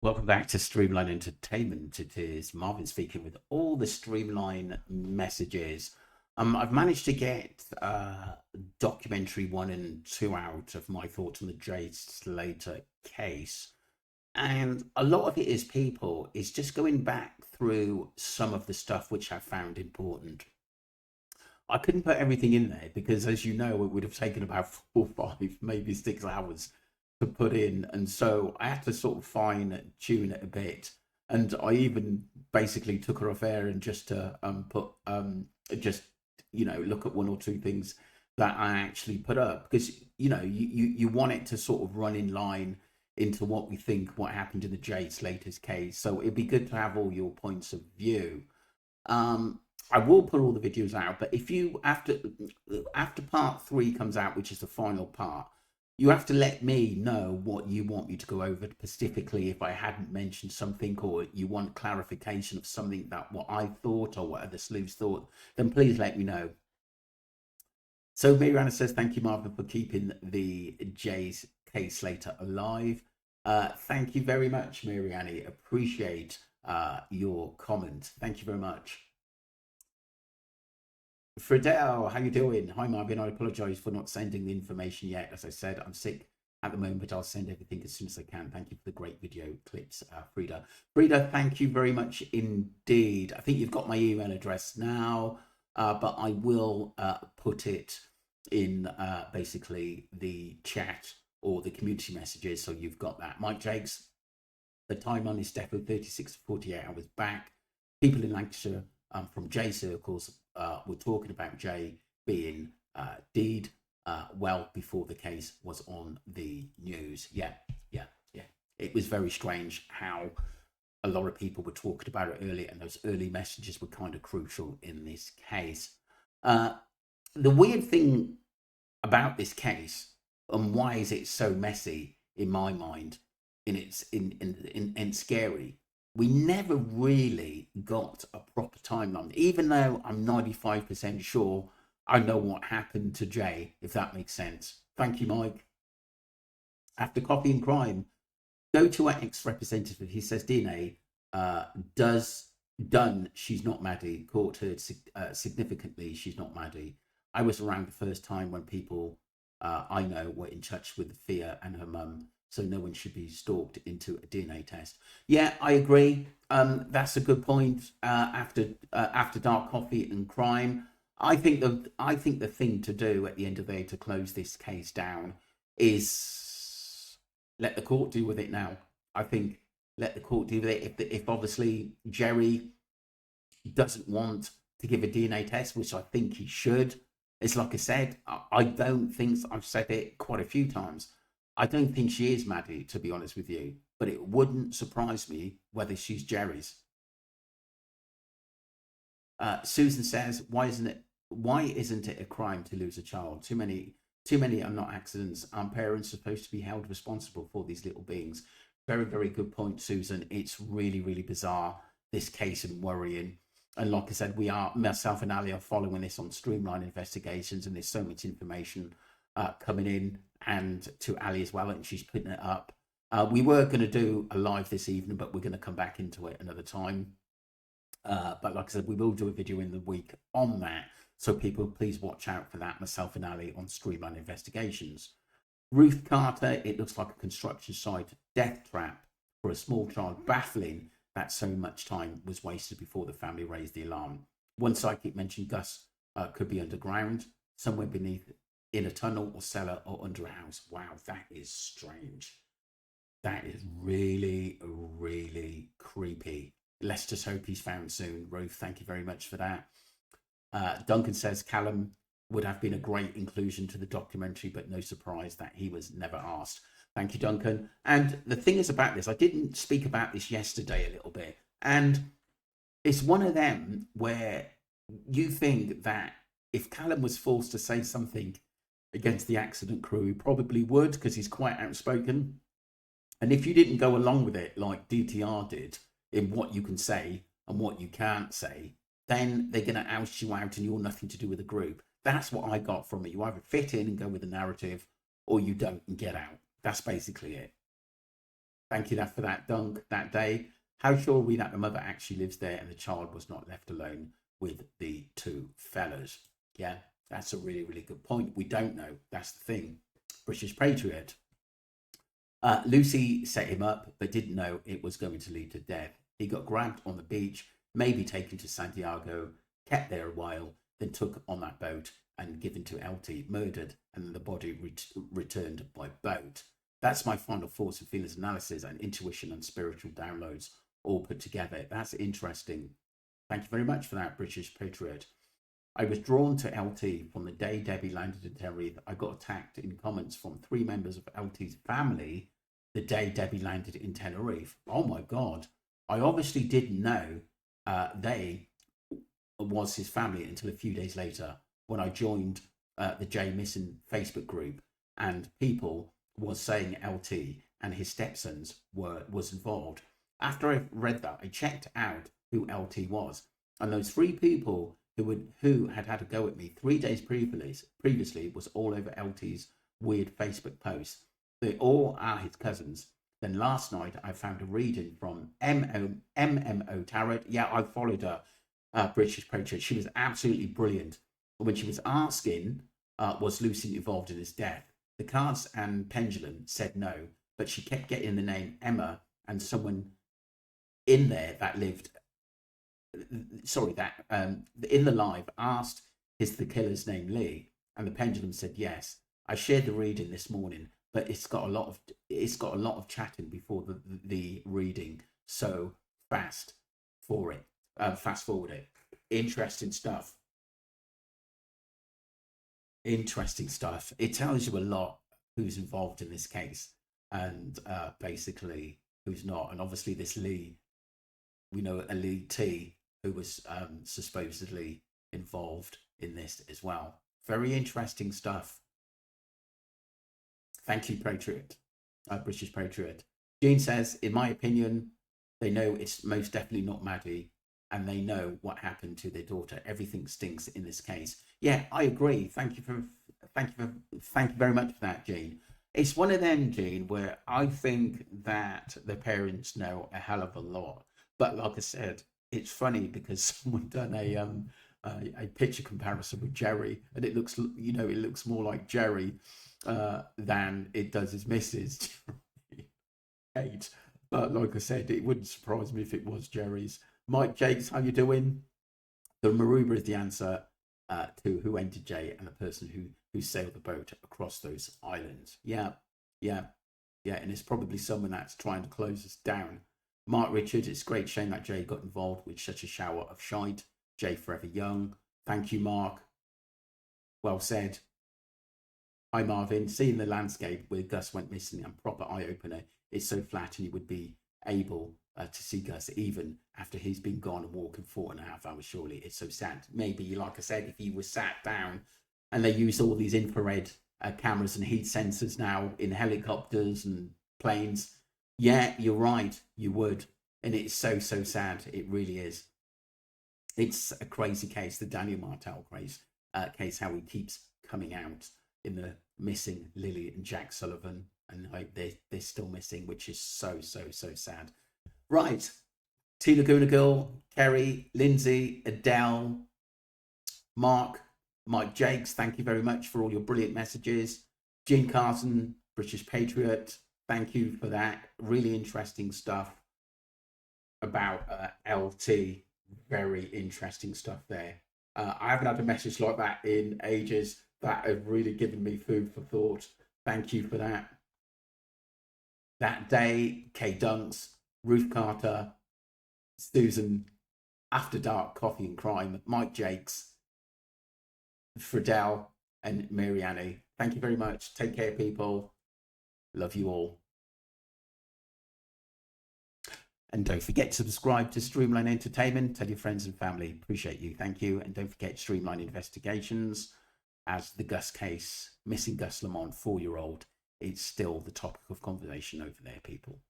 Welcome back to Streamline Entertainment. It is Marvin speaking with all the Streamline messages. I've managed to get documentary 1 and 2 out of my thoughts on the Jay Slater case. And a lot of it is people, is just going back through some of the stuff which I found important. I couldn't put everything in there because, as you know, it would have taken about 4, 5, maybe 6 hours to put in. And so I had to sort of fine tune it a bit. And I even basically took her off air and just to put, just, look at 1 or 2 things that I actually put up because, you want it to sort of run in line into what we think what happened in the Jay Slater's case. So it'd be good to have all your points of view. Um, I will put all the videos out, but if you after part 3 comes out, which is the final part, you have to let me know what you want me to go over specifically. If I hadn't mentioned something, or you want clarification of something that what I thought or what other sleuths thought, then please let me know. So Mariana says, thank you, Marvin, for keeping the Jay's case later alive. Thank you very much, Mariani. Appreciate your comment. Thank you very much. Friedel, how you doing? Hi, Marvin. I apologise for not sending the information yet. As I said, I'm sick at the moment, but I'll send everything as soon as I can. Thank you for the great video clips, Frida. Frida, thank you very much indeed. I think you've got my email address now, but I will put it in basically the chat or the community messages, so you've got that. Mike Jakes, the timeline is definitely 36 to 48 hours back. People in Lancashire from J circles were talking about Jay being deed well before the case was on the news. Yeah. It was very strange how a lot of people were talking about it early, and those early messages were kind of crucial in this case. The weird thing about this case, and why is it so messy in my mind, and scary, we never really got a proper timeline, even though I'm 95% sure I know what happened to Jay, if that makes sense. Thank you, Mike. After Coffee and Crime, go to our ex-representative. He says DNA does done. She's not Maddie. Court heard significantly. She's not Maddie. I was around the first time when people I know were in touch with Thea and her mum, so no one should be stalked into a DNA test. Yeah, I agree. That's a good point. After Dark Coffee and Crime, I think the thing to do at the end of the day to close this case down is let the court deal with it now. I think let the court deal with it. If obviously Jerry doesn't want to give a DNA test, which I think he should, it's like I said, I don't think, I've said it quite a few times, I don't think she is Maddie, to be honest with you, but it wouldn't surprise me whether she's Jerry's. Susan says, why isn't it a crime to lose a child? Too many are not accidents. Our parents supposed to be held responsible for these little beings. Very, very good point, Susan. It's really, really bizarre, this case, and worrying. And like I said, myself and Ali are following this on Streamline Investigations, and there's so much information coming in, and to Ali as well, and she's putting it up. We were going to do a live this evening, but we're going to come back into it another time. But like I said, we will do a video in the week on that. So people, please watch out for that. Myself and Ali on Streamline Investigations. Ruth Carter, it looks like a construction site death trap for a small child. Baffling that so much time was wasted before the family raised the alarm. One psychic mentioned Gus could be underground, somewhere beneath, in a tunnel or cellar or under a house. Wow, that is strange. That is really, really creepy. Let's just hope he's found soon. Ruth, thank you very much for that. Duncan says Callum would have been a great inclusion to the documentary, but no surprise that he was never asked. Thank you, Duncan. And the thing is about this, I didn't speak about this yesterday a little bit, and it's one of them where you think that if Callum was forced to say something against the accident crew, he probably would, because he's quite outspoken. And if you didn't go along with it like DTR did in what you can say and what you can't say, then they're going to oust you out and you're nothing to do with the group. That's what I got from it. You either fit in and go with the narrative, or you don't and get out. That's basically it. Thank you for that, Dunk, that day. How sure are we that the mother actually lives there and the child was not left alone with the two fellas? Yeah, that's a really, really good point. We don't know. That's the thing. British Patriot. Lucy set him up, but didn't know it was going to lead to death. He got grabbed on the beach, maybe taken to Santiago, kept there a while, then took on that boat and given to LT, murdered, and then the body returned by boat. That's my final thoughts and feelings analysis and intuition and spiritual downloads all put together. That's interesting. Thank you very much for that, British Patriot. I was drawn to LT from the day Debbie landed in Tenerife. I got attacked in comments from 3 members of LT's family the day Debbie landed in Tenerife. Oh my God. I obviously didn't know they was his family until a few days later when I joined the Jay Missing Facebook group, and people was saying LT and his stepsons was involved. After I read that, I checked out who LT was, and those 3 people who had a go at me 3 days previously was all over LT's weird Facebook posts. They all are his cousins. Then last night I found a reading from MMO Tarot. Yeah, I followed her, British Patriot. She was absolutely brilliant. When she was asking, was Lucy involved in his death? The cards and pendulum said no, but she kept getting the name Emma and someone in there that lived. Sorry, that in the live asked, is the killer's name Lee? And the pendulum said yes. I shared the reading this morning, but it's got a lot of chatting before the reading. So fast forward it. Interesting stuff. Interesting stuff. It tells you a lot who's involved in this case and basically who's not. And obviously this Lee, we know a Lee T who was supposedly involved in this as well. Very interesting stuff. Thank you, Patriot, British Patriot. Jean says, in my opinion, they know it's most definitely not Maddie, and they know what happened to their daughter. Everything stinks in this case. Yeah, I agree. Thank you very much for that, Jean. It's one of them, Jean, where I think that the parents know a hell of a lot. But like I said, it's funny because someone done a picture comparison with Jerry, and it looks, it looks more like Jerry than it does his missus. Kate. But like I said, it wouldn't surprise me if it was Jerry's. Mike Jakes, how you doing? The Maruba is the answer to who entered Jay and the person who sailed the boat across those islands. Yeah, and it's probably someone that's trying to close us down. Mark Richards, it's a great shame that Jay got involved with such a shower of shite. Jay forever young. Thank you, Mark. Well said. Hi, Marvin. Seeing the landscape where Gus went missing and proper eye-opener. It's so flat and you would be able to see Gus even after he's been gone and walking 4.5 hours. Surely it's so sad. Maybe, like I said, if he was sat down and they use all these infrared cameras and heat sensors now in helicopters and planes. Yeah, you're right. You would. And it's so sad. It really is. It's a crazy case, the Daniel Martel case, how he keeps coming out in the missing Lily and Jack Sullivan. And they're still missing, which is so sad. Right. T Laguna Girl, Kerry, Lindsay, Adele, Mark, Mike Jakes, thank you very much for all your brilliant messages. Jean Carson, British Patriot, thank you for that. Really interesting stuff about LT. Very interesting stuff there. I haven't had a message like that in ages. That have really given me food for thought. Thank you for that. That day, Kay Dunks, Ruth Carter, Susan, After Dark, Coffee and Crime, Mike Jakes, Friedel, and Marianne. Thank you very much. Take care, people. Love you all. And don't forget to subscribe to Streamline Entertainment. Tell your friends and family. Appreciate you. Thank you. And don't forget Streamline Investigations, as the Gus case, missing Gus Lamont, 4-year-old. It's still the topic of conversation over there, people.